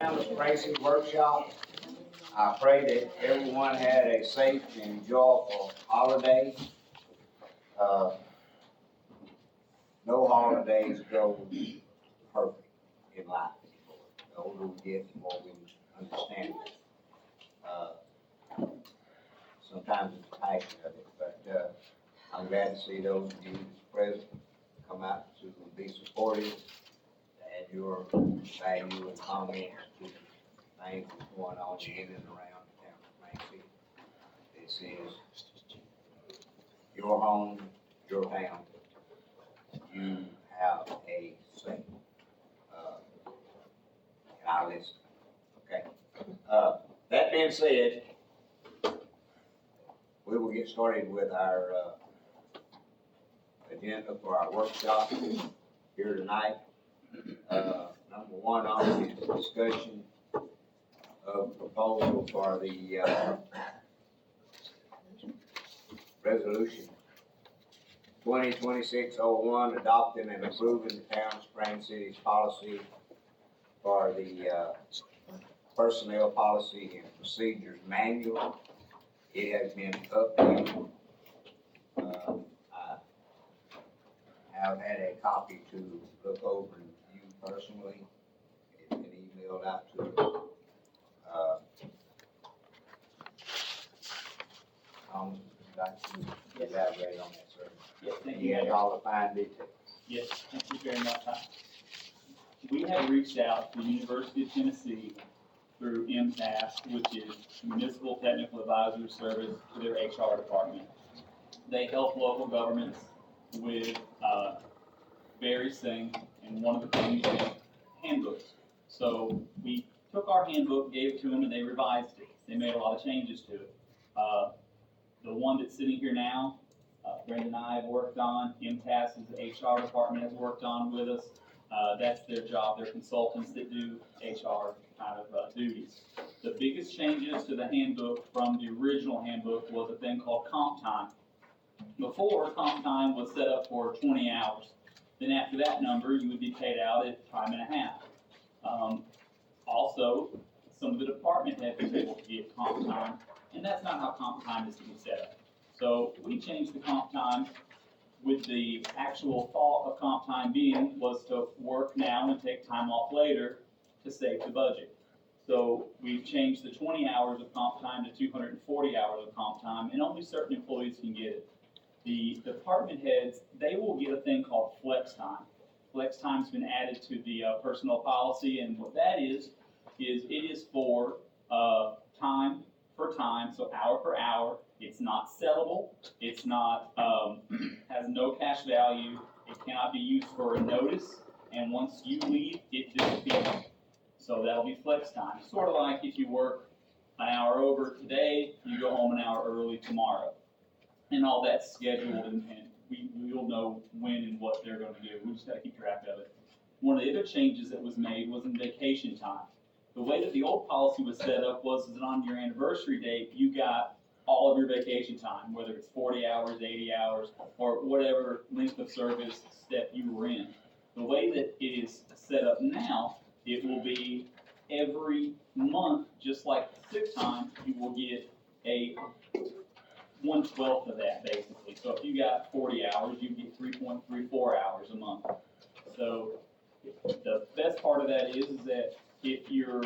Thomas Tracy Workshop. I pray that everyone had a safe and joyful holiday. Uh, no holidays go perfect in life. The older we get, the more we understand it. Sometimes it's the passion of it, but I'm glad to see those of you as present come out to be supportive, to add your value and comments to things that's going on in and around the town of Plain City. This is your home, your town. You have a say. And I listen. Okay. That being said, we will get started with our agenda for our workshop here tonight. Number one on is discussion of proposal for the resolution 2026-01, adopting and approving the town of Spring City's policy for the personnel policy and procedures manual. It has been updated. I have had a copy to look over and view personally. It's been emailed out to us. Thomas, would you like to elaborate on that, sir? Yes, thank You you. had all the fine details. Yes, thank you very much. We have reached out to the University of Tennessee through MTAS, which is Municipal Technical Advisory Service, to their HR department. They help local governments with various things, and one of the things is handbooks. So we took our handbook, gave it to them, and they revised it. They made a lot of changes to it. The one that's sitting here now, Brenda and I have worked on, MTAS's HR department has worked on with us. That's their job, they're consultants that do HR kind of duties. The biggest changes to the handbook from the original handbook was a thing called comp time. Before, comp time was set up for 20 hours. Then after that number, you would be paid out at time and a half. Also, some of the department heads were able to get comp time, and that's not how comp time is to be set up. So we changed the comp time with the actual thought of comp time being was to work now and take time off later to save the budget. So we've changed the 20 hours of comp time to 240 hours of comp time, and only certain employees can get it. The department heads, they will get a thing called flex time. Flex time's been added to the personnel policy, and what that is it is for time for time, so hour per hour. It's not sellable. It's not, has no cash value. It cannot be used for a notice, and once you leave, it disappears. So that'll be flex time. Sort of like if you work an hour over today, you go home an hour early tomorrow. And all that's scheduled, and we'll know when and what they're going to do. We just got to keep track of it. One of the other changes that was made was in vacation time. The way that the old policy was set up was that on your anniversary date, you got all of your vacation time, whether it's 40 hours, 80 hours, or whatever length of service step you were in. The way that it is set up now, it will be every month, just like sick time, you will get a 1/12 of that, basically. So if you got 40 hours, you get 3.34 hours a month. So the best part of that is that if your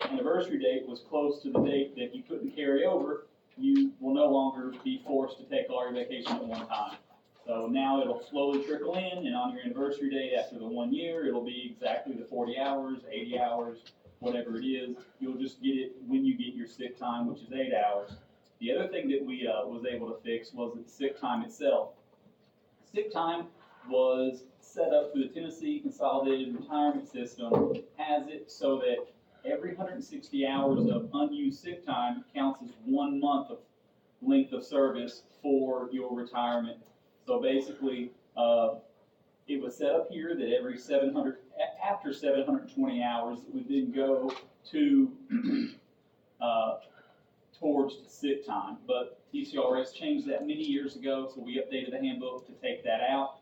anniversary date was close to the date that you couldn't carry over, you will no longer be forced to take all your vacation at one time. So now it'll slowly trickle in, and on your anniversary date after the 1 year, it'll be exactly the 40 hours, 80 hours, whatever it is. You'll just get it when you get your sick time, which is 8 hours. The other thing that we was able to fix was the sick time itself. Sick time was set up through the Tennessee Consolidated Retirement System, has it so that every 160 hours of unused sick time counts as 1 month of length of service for your retirement. So basically, it was set up here that every 700, after 720 hours, it would then go to towards sick time. But TCRS changed that many years ago, so we updated the handbook to take that out.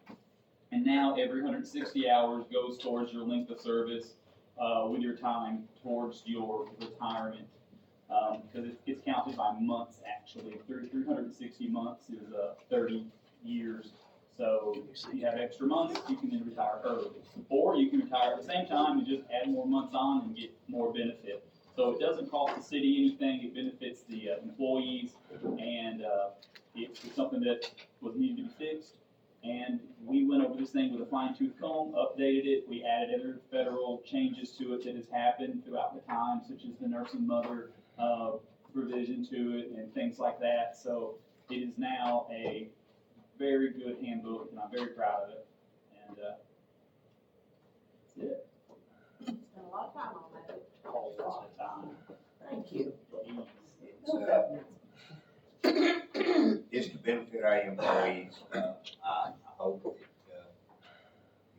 And now every 160 hours goes towards your length of service with your time towards your retirement. Because it's counted by months, actually. 360 months is 30 years. So if you have extra months, you can then retire early. Or you can retire at the same time and just add more months on and get more benefit. So it doesn't cost the city anything. It benefits the employees, and it's something that was needed to be fixed. And we went over this thing with a fine tooth comb, updated it. We added other federal changes to it that has happened throughout the time, such as the nursing mother provision to it and things like that. So it is now a very good handbook, and I'm very proud of it. And that's it. Spent a lot of time on that. A lot of time. Thank you. It's to benefit our employees. I hope that,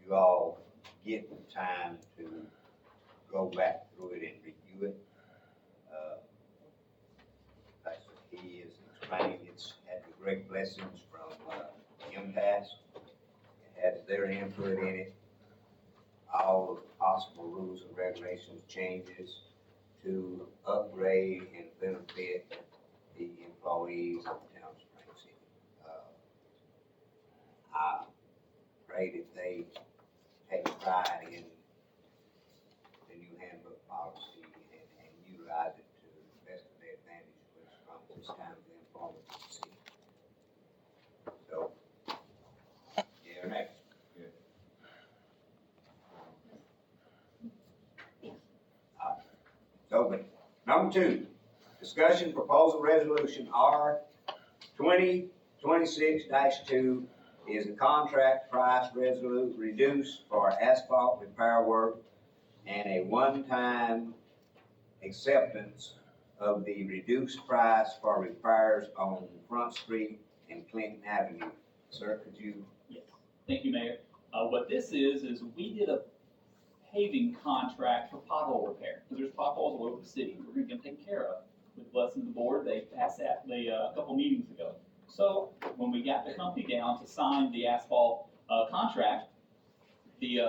you all get the time to go back through it and review it. As he is explaining, it's had the great blessings from, MPAS. It has their input in it. All of the possible rules and regulations changes to upgrade and benefit the employees of the town of Spring City. I pray that they take pride in the new handbook policy and utilize it to the best of their advantage from this time of employment in the city. So, yeah, next. So, number 2, discussion proposal resolution R 2026-2 is a contract price reduced for asphalt repair work and a one-time acceptance of the reduced price for repairs on Front Street and Clinton Avenue. Sir, could you? Yes. Thank you, Mayor. What this is we did a paving contract for pothole repair, because there's potholes all over the city we're gonna get taken care of. With the blessing of the board, they passed that a couple meetings ago. So when we got the company down to sign the asphalt contract, the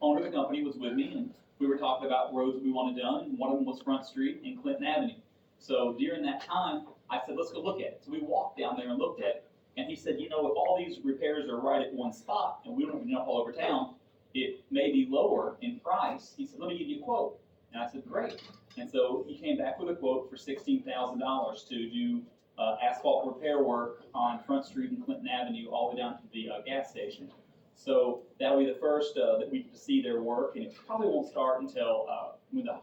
owner of the company was with me, and we were talking about roads we wanted done, and one of them was Front Street and Clinton Avenue. So during that time, I said, let's go look at it. So we walked down there and looked at it, and he said, if all these repairs are right at one spot, and we don't have to jump all over town, it may be lower in price. He said, let me give you a quote. And I said, great. And so he came back with a quote for $16,000 to do asphalt repair work on Front Street and Clinton Avenue all the way down to the gas station. So that'll be the first that we get to see their work, and it probably won't start until when the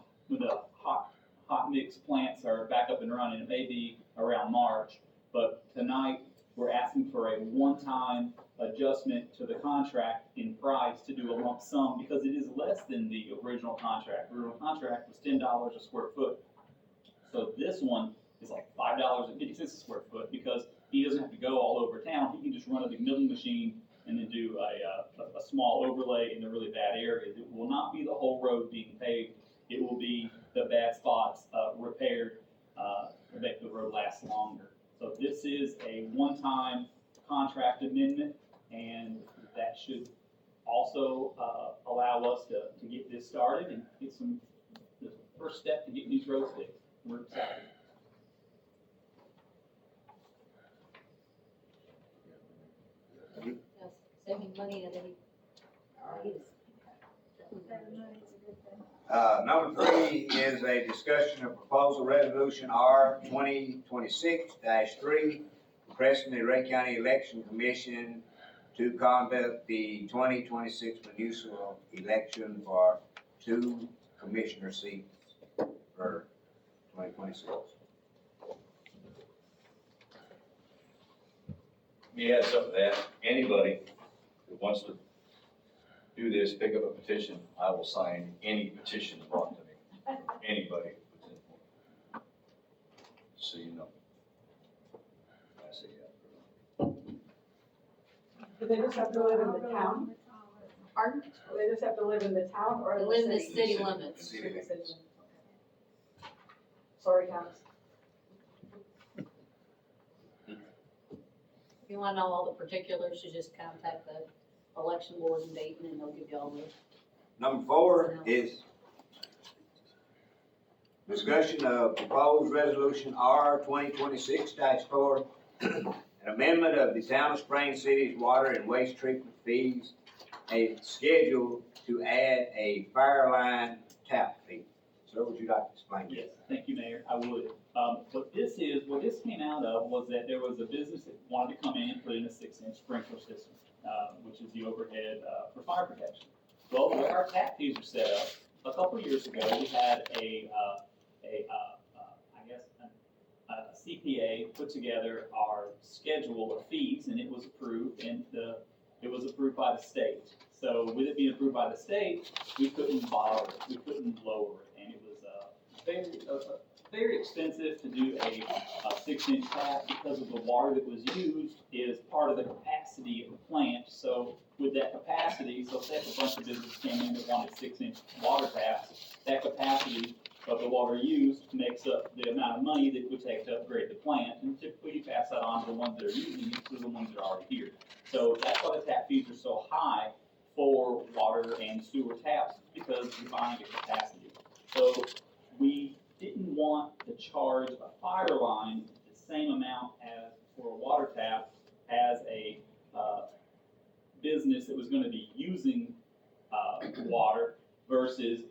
hot mix plants are back up and running. It may be around March, but tonight we're asking for a one-time adjustment to the contract in price to do a lump sum, because it is less than the original contract. The original contract was $10 a square foot. So this one is like $5.50 a square foot, because he doesn't have to go all over town. He can just run a big milling machine and then do a small overlay in the really bad areas. It will not be the whole road being paved. It will be the bad spots repaired to make the road last longer. So this is a one-time contract amendment, and that should also allow us to get this started and get the first step to getting these roads fixed. We're excited. Yes, saving money at any price. Number 3 is a discussion of proposal resolution R 2026-3, requesting the Rhea County Election Commission to conduct the 2026 municipal election for 2 commissioner seats for 2026. Let me add something to that. Anybody who wants to do this, pick up a petition, I will sign any petition brought to me. Anybody who's informed. So you know. I say yeah. Do they just have to live in the town? Pardon? Do they just have to live in the town or They in live in the the city? city limits. City limits. Sorry, Thomas. If you want to know all the particulars, you just contact the election board in Dayton, and they'll give you all the. Number 4 is Discussion of proposed resolution R 2026-4, an amendment of the Town of Spring City's water and waste treatment fees, a schedule to add a fire line tap fee. Sir, would you like to explain Yes, this? thank you, Mayor, I would. What this came out of was that there was a business that wanted to come in and put in a 6-inch sprinkler system, which is the overhead, for fire protection. Well, the way our tap fees are set up, a couple years ago, we had a CPA put together our schedule of fees, and it was approved, and it was approved by the state. So with it being approved by the state, we couldn't borrow it, we couldn't lower it, and it was very expensive to do a 6-inch tap because of the water that was used is part of the capacity of the plant. So with that capacity, so say if a bunch of businesses came in that wanted 6-inch water taps, that capacity of the water used makes up the amount of money that it would take to upgrade the plant, and typically you pass that on to the ones that are using it to the ones that are already here. So that's why the tap fees are so high for water and sewer taps, because you're buying a capacity. So we didn't want to charge a fire line the same amount as for a water tap as a business that was gonna be using water versus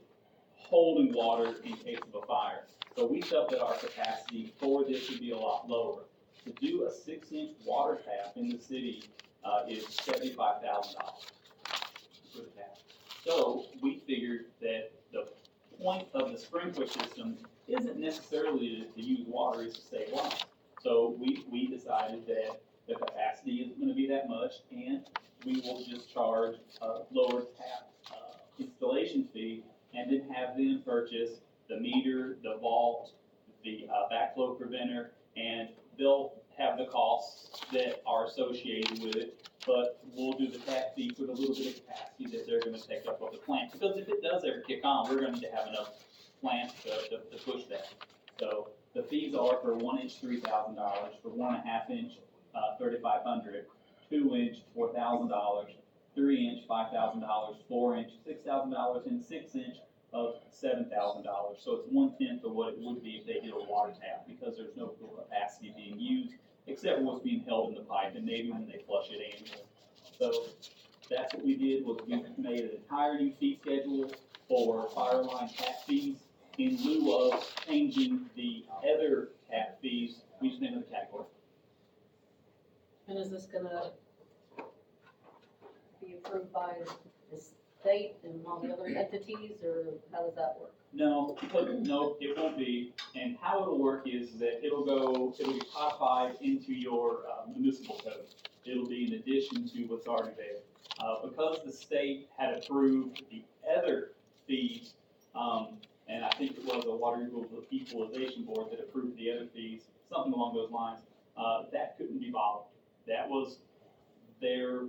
holding water in case of a fire. So we felt that our capacity for this would be a lot lower. To do a 6-inch water tap in the city is $75,000 for the tap. So we figured that the point of the sprinkler system isn't necessarily to use water, it's to save lives. So we decided that the capacity isn't gonna be that much, and we will just charge a lower tap installation fee, and then have them purchase the meter, the vault, the backflow preventer, and they'll have the costs that are associated with it, but we'll do the tap fee with a little bit of capacity that they're gonna take up of the plant. Because if it does ever kick on, we're gonna need to have enough plants to push that. So the fees are for 1-inch, $3,000, for 1.5-inch, $3,500, 2-inch, $4,000, 3-inch, $5,000, 4-inch, $6,000, and 6-inch of $7,000. So it's 1/10 of what it would be if they did a water tap, because there's no capacity being used, except for what's being held in the pipe, and maybe when they flush it annually. So that's what we did, was we made an entire new fee schedule for fire line tap fees. In lieu of changing the other tap fees, we just made another category. And is this gonna be approved by the state and all the other entities, or how does that work? No, no, it won't be. And how it'll work is that it'll be codified into your municipal code. It'll be in addition to what's already there. Because the state had approved the other fees, and I think it was a water equalization board that approved the other fees, something along those lines, that couldn't be followed. That was their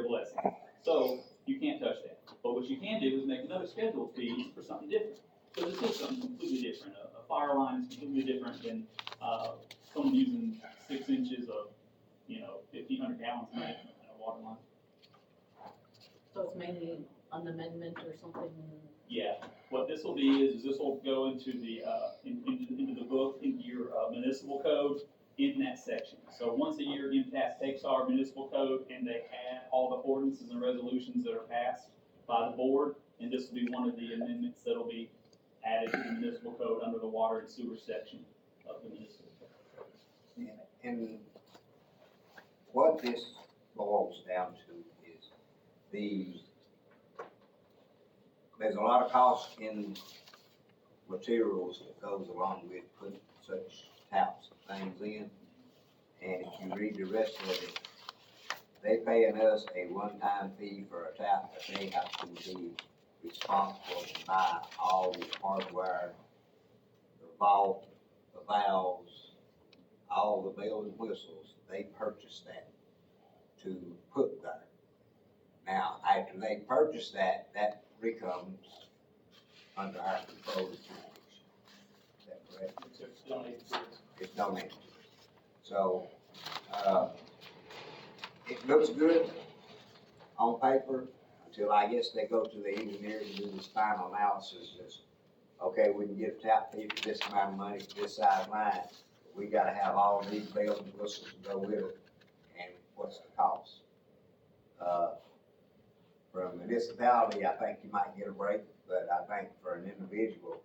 blessing. So you can't touch that. But what you can do is make another schedule of fees for something different. So this is something completely different. A fire line is completely different than someone using 6 inches of, 1,500 gallons a night in a water line. So it's mainly an amendment or something? Yeah, what this will be is this will go into the, into the book, into your municipal code in that section. So once a year, MTS takes our municipal code and they add all the ordinances and resolutions that are passed by the board, and this will be one of the amendments that'll be added to the municipal code under the water and sewer section of the municipal code. And what this boils down to is there's a lot of cost in materials that goes along with putting such taps and things in. And if you read the rest of it, they paying us a one-time fee for a tap, but they have to be responsible to buy all the hardware, the vault, the valves, all the bells and whistles. They purchase that to put there. Now, after they purchase that, that becomes under our control and jurisdiction. Is that correct? It's donated to us. It's donated to us. So, it looks good on paper until I guess they go to the engineers and do this final analysis as okay, we can get a tap fee for this amount of money for this size line. We gotta have all these bells and whistles to go with it, and what's the cost? For a municipality, I think you might get a break, but I think for an individual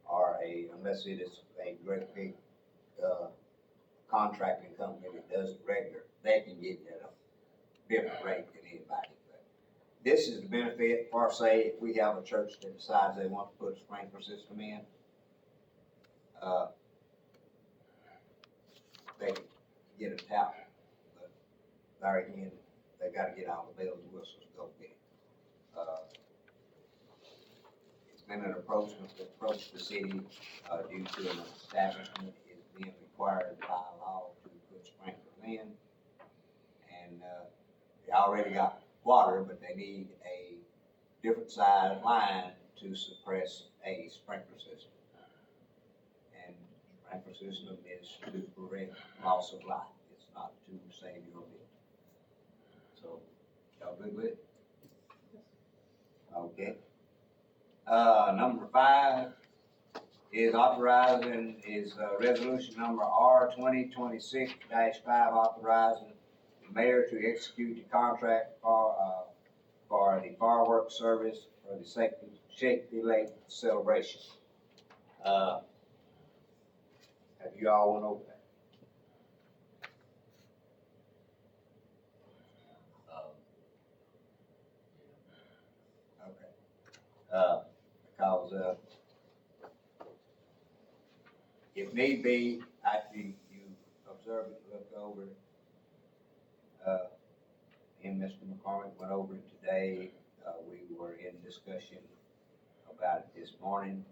or unless it is a great big, contracting company that does it regular, they can get you at a different rate than anybody. But this is the benefit for, say, if we have a church that decides they want to put a sprinkler system in, they can get a tap, but there again, they gotta get all the bells and whistles to go get it. It's been an approach the city, due to an establishment is being required by law to put sprinklers in. And, they already got water, but they need a different size line to suppress a sprinkler system. And sprinkler system is to prevent loss of life, it's not to save your bill. So, y'all good with it? Okay. Number 5 is resolution number R 2026-5, authorizing the mayor to execute the contract for the fireworks service for the Shaky Lake celebration. Have you all went over that? Okay. Because, if need be, after you observe it, look over it, and Mr. McCormick went over it today, we were in discussion about it this morning.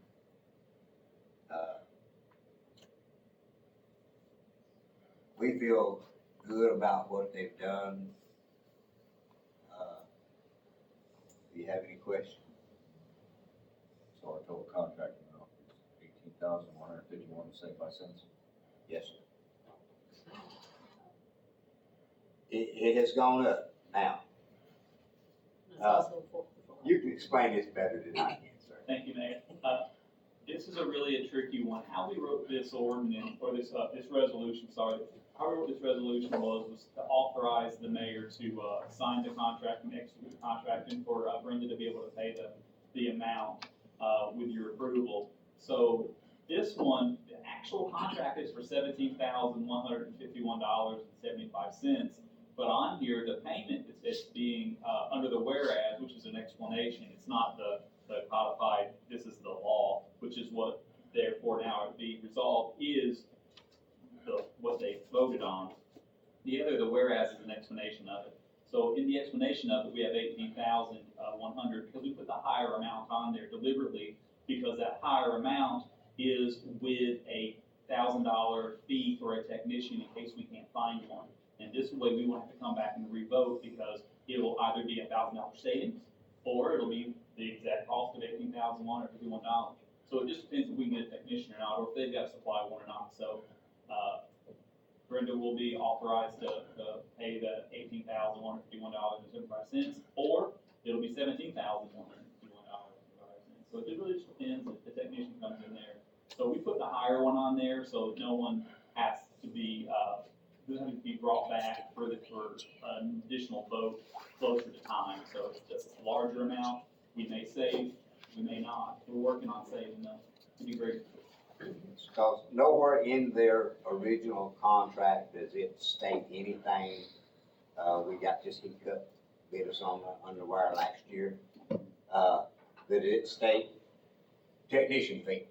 We feel good about what they've done. Do you have any questions? So our total contract amount is $18,151.75. Yes, sir. It has gone up now. It's also for. You can explain this better than I can, sir. Thank you, Mayor. This is really a tricky one. How we wrote this ordinance, or this resolution, sorry, how we wrote this resolution was to authorize the mayor to, sign the contract and execute the contract, and for, Brenda to be able to pay the amount, with your approval. So this one, the actual contract is for $17,151.75. But on here, the payment that's being, under the whereas, which is an explanation, it's not the codified, this is the law, which is what therefore now it be resolved, is what they voted on. The whereas is an explanation of it. So in the explanation of it, we have $18,100 because we put the higher amount on there deliberately, because that higher amount is with a $1,000 fee for a technician in case we can't find one. And this way we won't have to come back and revote, because it will either be $1,000 savings, or it'll be the exact cost of $18,151. So it just depends if we can get a technician or not, or if they've got to supply one or not. So, Brenda will be authorized to pay the $18,151.75, or it'll be $17,151.75. So it really just depends if the technician comes in there. So we put the higher one on there, so no one has to be, doesn't have to be brought back for an additional vote closer to time. So it's just a larger amount. We may save, we may not. We're working on saving them. It'd be great. Because nowhere in their original contract does it state anything. We got this hiccup, bit us on the underwire last year, that it state technician fee.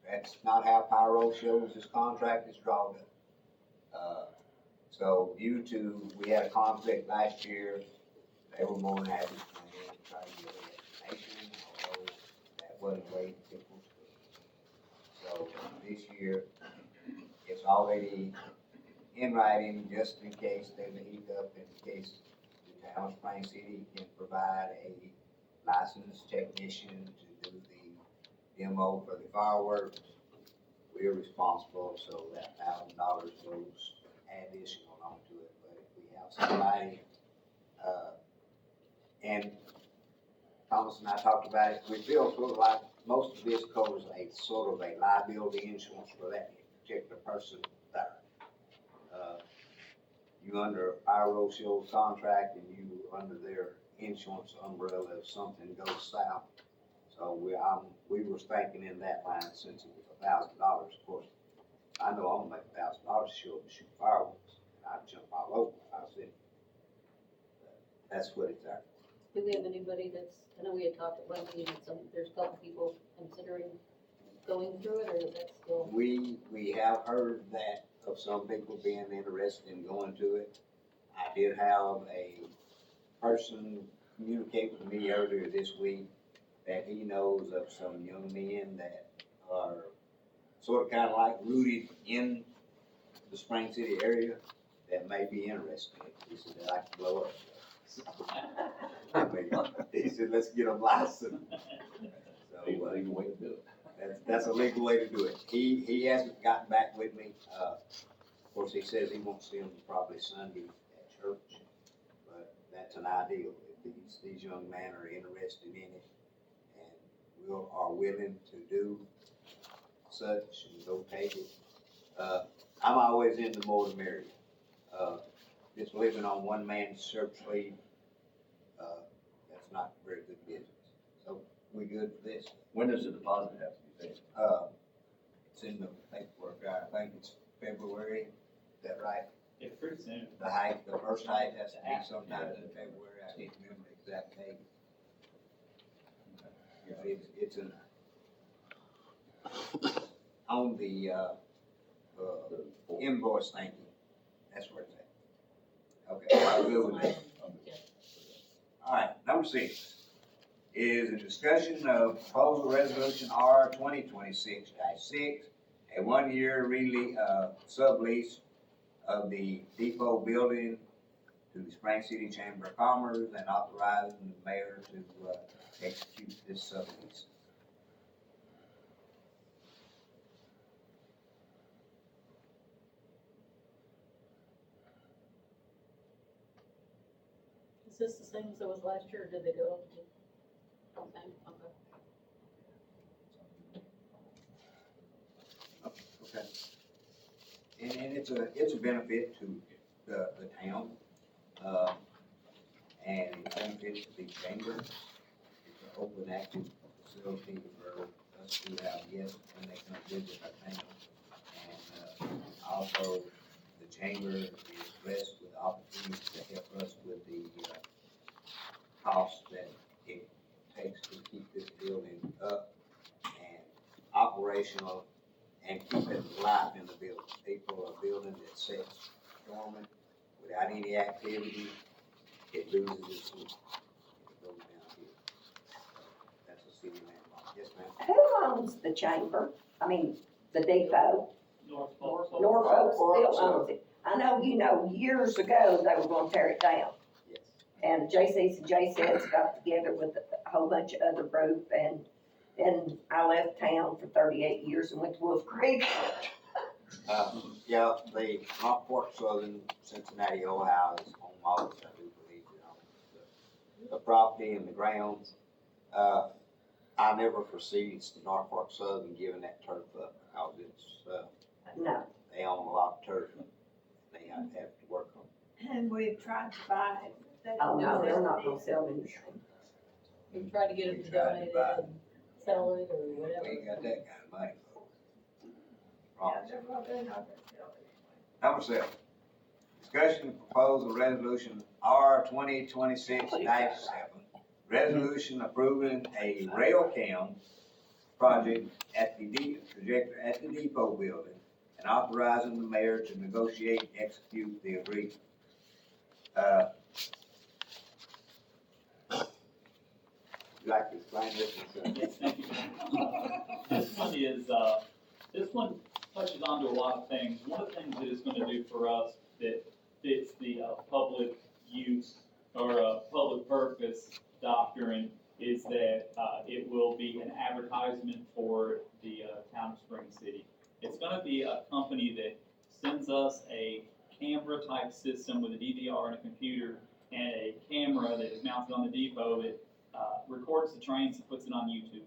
That's not how Pyro shows his contract is drawn up. So due to, we had a conflict last year, they were more than happy to come in and try to get an explanation, although that wasn't the way it was. So this year, it's already in writing, just in case there's a hiccup, in case the town of Spring City can provide a licensed technician to do the demo for the fireworks. We're responsible, so that $1,000 goes additional onto it. But if we have somebody, and Thomas and I talked about it, we feel sort of like most of this covers a sort of a liability insurance for that particular person there. You under Iro Show's contract and you under their insurance umbrella if something goes south. So we were thinking in that line since it was $1,000, of course. I know I'm gonna make $1,000 to show up and shoot fireworks, and I'd jump all over, I said. That's what it's at. Do we have anybody that's, I know we had talked at one meeting, there's a couple people considering going through it, or is that still? We have heard that of some people being interested in going to it. I did have a person communicate with me earlier this week that he knows of some young men that are sort of kind of like rooted in the Spring City area that may be interested. He said that I could blow up. I mean, he said, let's get them licensed. So, Legal way to do it. that's a legal way to do it. He hasn't gotten back with me. Of course, he says he won't see them probably Sunday at church, but that's an ideal. If these young men are interested in it and are willing to do such and go take it. I'm always in the more the merrier. Just living on one man's shirt sleeve, that's not very good business. So we good for this. When does the deposit have to be paid? It's in the paperwork, I think it's February, is that right? Yeah, pretty soon. The first hike has to be sometime in February, I can't remember the exact date. Yeah, it's on the, invoice, thank you, that's where it's at. Okay, I'm good with that. All right, number 6 is a discussion of proposal resolution R 2026-6, a one-year sublease of the depot building to the Spring City Chamber of Commerce and authorizing the mayor to execute this sublease. Is this the same as it was last year, or did they go up to something? Okay. Okay. And it's a benefit to the town, and it benefits the chamber. It's an open, active facility for us to have guests when they come visit our town. And, also, the chamber is blessed with opportunities to help us with the, cost that it takes to keep this building up and operational and keep it alive in the building. People are building that sits dormant without any activity, it loses its look. It goes down here. That's a city landmark. Yes, ma'am? Who owns the chamber? I mean, the depot? Norfolk. Norfolk still owns it. I know, years ago, they were gonna tear it down. Yes. And JC's got together with a whole bunch of other group and I left town for 38 years and went to Wolf Creek. Yeah, the Norfolk Southern Cincinnati, Ohio is home office, I do believe, the property and the grounds. I never foresee it's the Norfolk Southern giving that turf up because it's, No, they own a lot of turf. They have to work on it. And we've tried to buy it. oh no, they're not gonna sell anything. We tried to get them We to tried to donate it buy it. and sell it or We whatever. ain't got that kind of money. Yeah, they're probably not gonna sell it. Number 7, discussion of proposal resolution R 2026-7, resolution approving a rail cam project at the depot building and authorizing the mayor to negotiate and execute the agreement. Would you like to explain this? Yes, thank you. This one touches on to a lot of things. One of the things that it's gonna do for us that fits the, public use or, public purpose doctrine is that, it will be an advertisement for the, town of Spring City. It's gonna be a company that sends us a camera type system with a DVR and a computer and a camera that is mounted on the depot that records the trains and puts it on YouTube.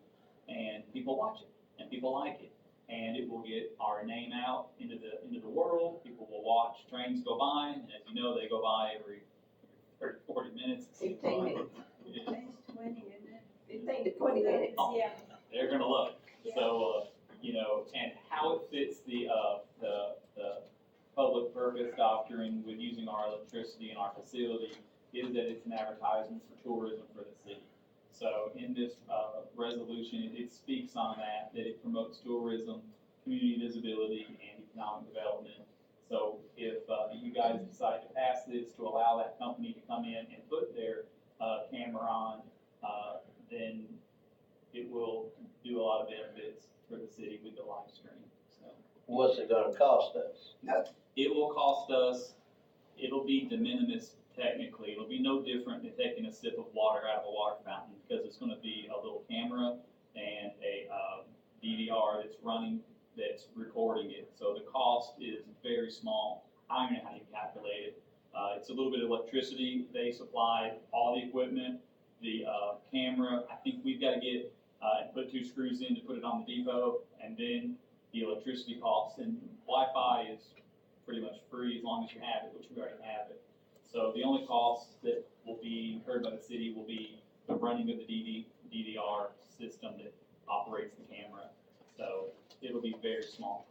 And people watch it, and people like it. And it will get our name out into the world. People will watch trains go by, and as you know, they go by every 30, 40 minutes. It seems 15 like. minutes, Yeah. 15 to 20 minutes. Oh, they're gonna love it. So, and how it fits the public purpose doctrine with using our electricity and our facility is that it's an advertisement for tourism for the city. So in this, resolution, it speaks on that it promotes tourism, community visibility, and economic development. So if, you guys decide to pass this to allow that company to come in and put their, camera on, then it will do a lot of benefits for the city with the live stream, so. What's it gonna cost us? It will cost us, it'll be de minimis technically, it'll be no different than taking a sip of water out of a water fountain, because it's gonna be a little camera and a, DVR that's running, that's recording it, so the cost is very small. I don't know how you calculate it. It's a little bit of electricity, they supplied all the equipment, the, camera, I think we've gotta get, and put 2 screws in to put it on the depot, and then the electricity costs, and Wi-Fi is pretty much free as long as you have it, which we already have it. So the only costs that will be incurred by the city will be the running of the DVR system that operates the camera. So it'll be very small.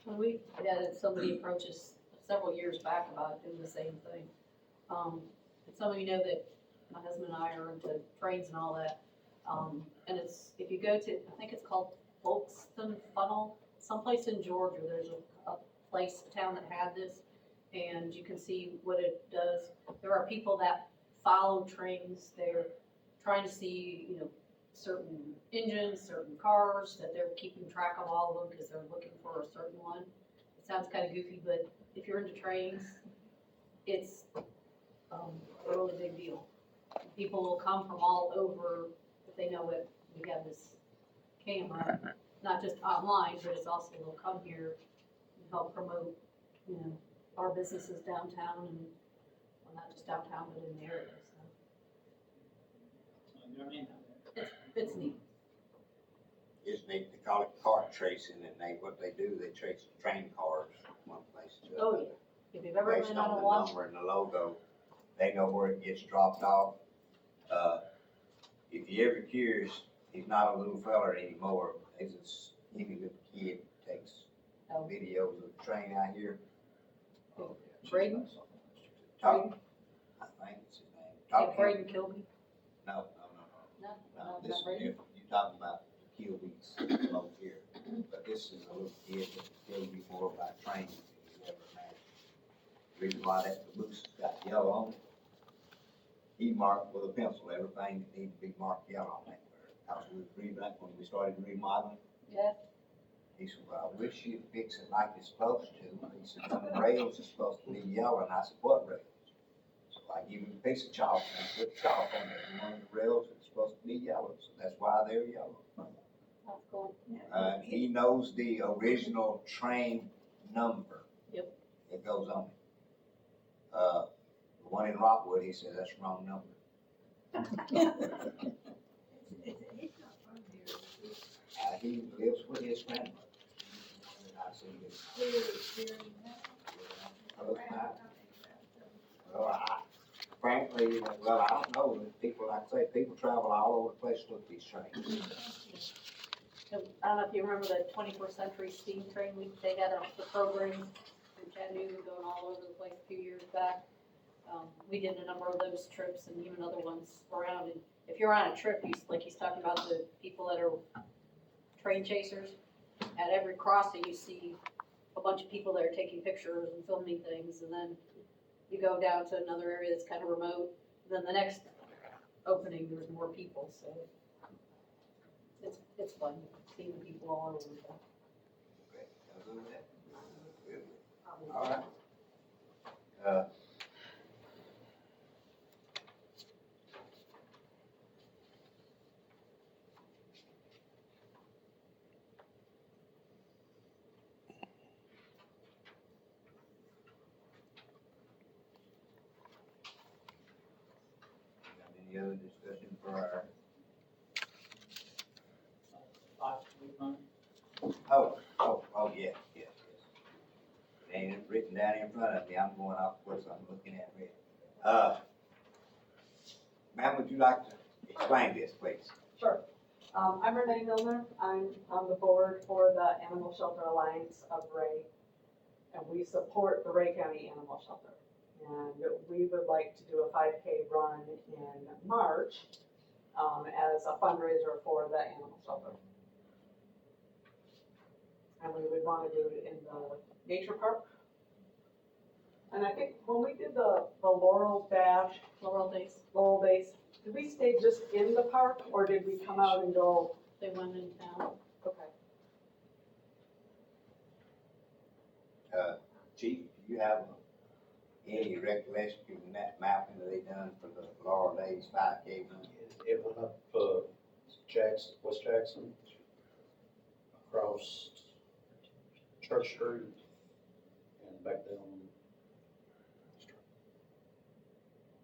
When we had somebody approach us several years back about doing the same thing. And some of you know that my husband and I are into trains and all that. And it's, if you go to, I think it's called Folkestone Funnel, someplace in Georgia, there's a place, a town that had this, and you can see what it does. There are people that follow trains, they're trying to see, certain engines, certain cars, that they're keeping track of all of them because they're looking for a certain one. It sounds kind of goofy, but if you're into trains, it's a really big deal. People will come from all over if they know it. We have this camera, not just online, but it's also they'll come here and help promote, our businesses downtown and, well, not just downtown, but in the area, so You know what I mean? it's neat. It's neat, they call it kart tracing, and what they do, they trace train cars from one place to Oh, another. yeah. If you've ever Based been on on a the one, number and the logo, they know where it gets dropped off. If you ever curious, he's not a little feller anymore, he's a skinny little kid, takes Oh. videos of the train out here. Oh, yeah. Braden? Tom, I think it's his name. yeah, Tom Braden Kilby. No, No, no, not this is Braden. different, you're talking about the Kilby's over here, but this is a little kid that killed before about training, if you ever imagine. Reason why that caboose has got yellow on it, he marked with a pencil everything that needed to be marked yellow on that, because we was reading back when we started remodeling. Yeah. He said, well, I wish you'd fix it like it's supposed to. He said, the rails are supposed to be yellow, and I said, what rails? So I give him a piece of chalk, and I put chalk on it, one of the rails is supposed to be yellow, so that's why they're yellow. That's cool. He knows the original train number. Yep. That goes on it. The one in Rockwood, he said, that's the wrong number. He lives with his grandmother. I see this. Well, frankly, I don't know, people, like I say, people travel all over the place to look at these trains. So, I don't know if you remember the 21st Century Steam Train, they had the program in Chattanooga going all over the place a few years back. We did a number of those trips and even other ones around, and if you're on a trip, like he's talking about the people that are train chasers, at every crossing you see a bunch of people that are taking pictures and filming things, and then you go down to another area that's kind of remote, then the next opening, there's more people, so it's fun, seeing the people all over the place. Okay, y'all good with that? Good. All right. Got any other discussion for Yes. It ain't written down in front of me, I'm going off what I'm looking at here. Ma'am, would you like to explain this, please? Sure. I'm Renee Milner. I'm on the board for the Animal Shelter Alliance of Ray. And we support the Ray County Animal Shelter. And we would like to do a 5K run in March as a fundraiser for the animal shelter. And we would want to do it in the nature park. And I think when we did the Laurel Dash, Laurel Days, Laurel Base, did we stay just in the park or did we come out and go? they went in town. Okay. Chief, do you have any recollection of that mapping that they done for the Laurel Days 5K run? It went up, Jackson, West Jackson, across Church Street, and back down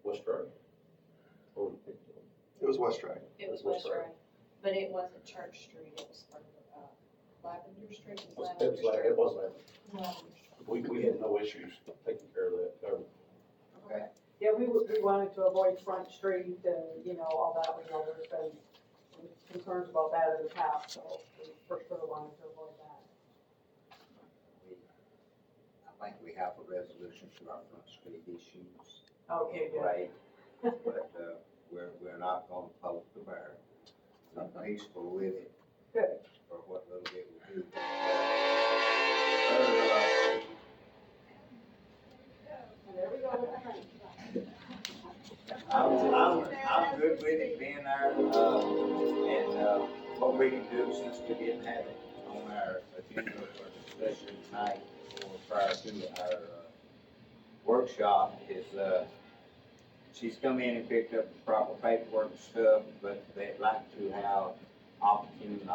West Drive. Or we picked it up. It was West Drive. It was West West Drive, but it wasn't Church Street, it was part of, Lavender Street, It was was, Lavender Street. it was like, Lavender Street. we had no issues taking care of that, Okay. Yeah, we wanted to avoid Front Street and, all that. We know there's been some concerns about that in the past, so we for sure wanted to avoid that. I think we have a resolution for our Front Street issues. Okay, good. Right, but, we're not gonna poke the bear. I'm peaceful with it. Good. For what little bit we do. And there we go with the rain. I'm good with it being there, and, what we can do since we didn't have it on our agenda for discussion tonight or prior to our, workshop is, she's come in and picked up the proper paperwork and stuff, but they'd like to have opportunity to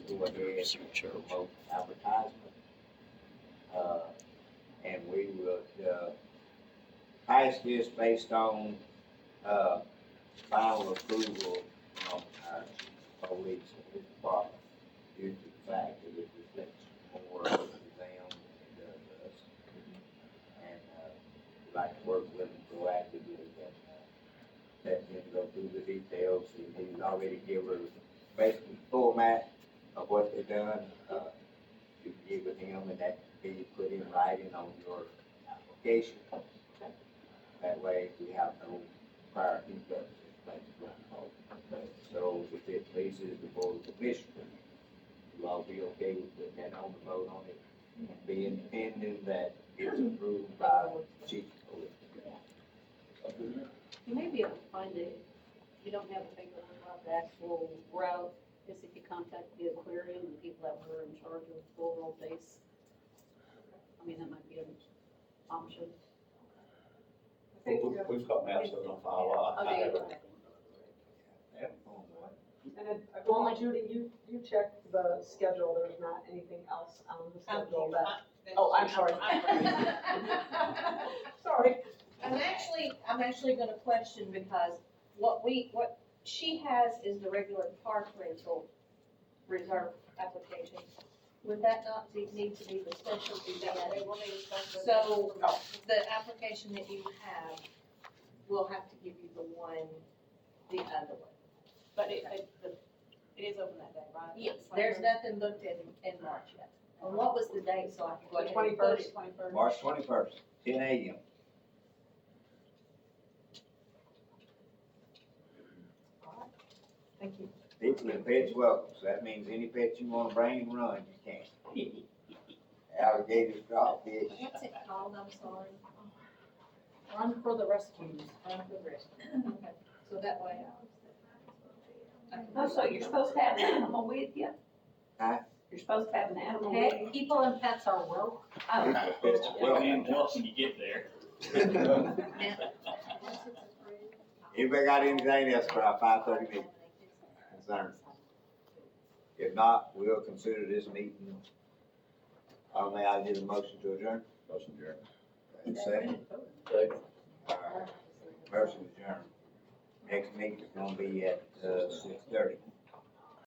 go ahead and promote advertisement. And we would, pass this based on, final approval from our police department due to the fact that it reflects more of them than it does us. And, we'd like to work with them proactively and, let him go through the details. He's already given her basically format of what they've done. You can give it him and that can be put in writing on your application. That way we have no prior hiccups in place going forward. So if it pleases the board of commissioners, you all be okay with putting that on the vote on it and being pending that it's approved by the chief of police. You may be able to find it, if you don't have a paper about the actual route, is if you contact the aquarium, the people that were in charge of Laurel Days. I mean, that might be an option. We've got maps on file. Okay. Yeah. And I believe, Judy, you checked the schedule. There's not anything else on the schedule that. Oh, I'm sorry. Sorry. I'm actually gonna question because what she has is the regular park rental reserve application. Would that not need to be the special event? So, the application that you have, will have to give you the other one. But it is open that day, right? Yes, there's nothing booked in March yet. And what was the date, so I can go ahead and put 21st. it? March 21st, 10 a.m. Thank you. People and pets welcome, so that means any pet you wanna bring and run, you can. Alligators, crawfish. What's it called, I'm sorry? Run for the rescues. Run for the rescue. Okay, so that way. Oh, so you're supposed to have an animal with you? Huh? You're supposed to have an animal with you? Pet, people and pets are welcome. Oh, Pets Well, welcome. once you get there. Anybody got anything else for our 5:30 meeting? Concern? If not, we'll consider this meeting. May I get a motion to adjourn? Motion adjourned. And second? Okay. All right. Motion adjourned. Next meeting is gonna be at, 6:30.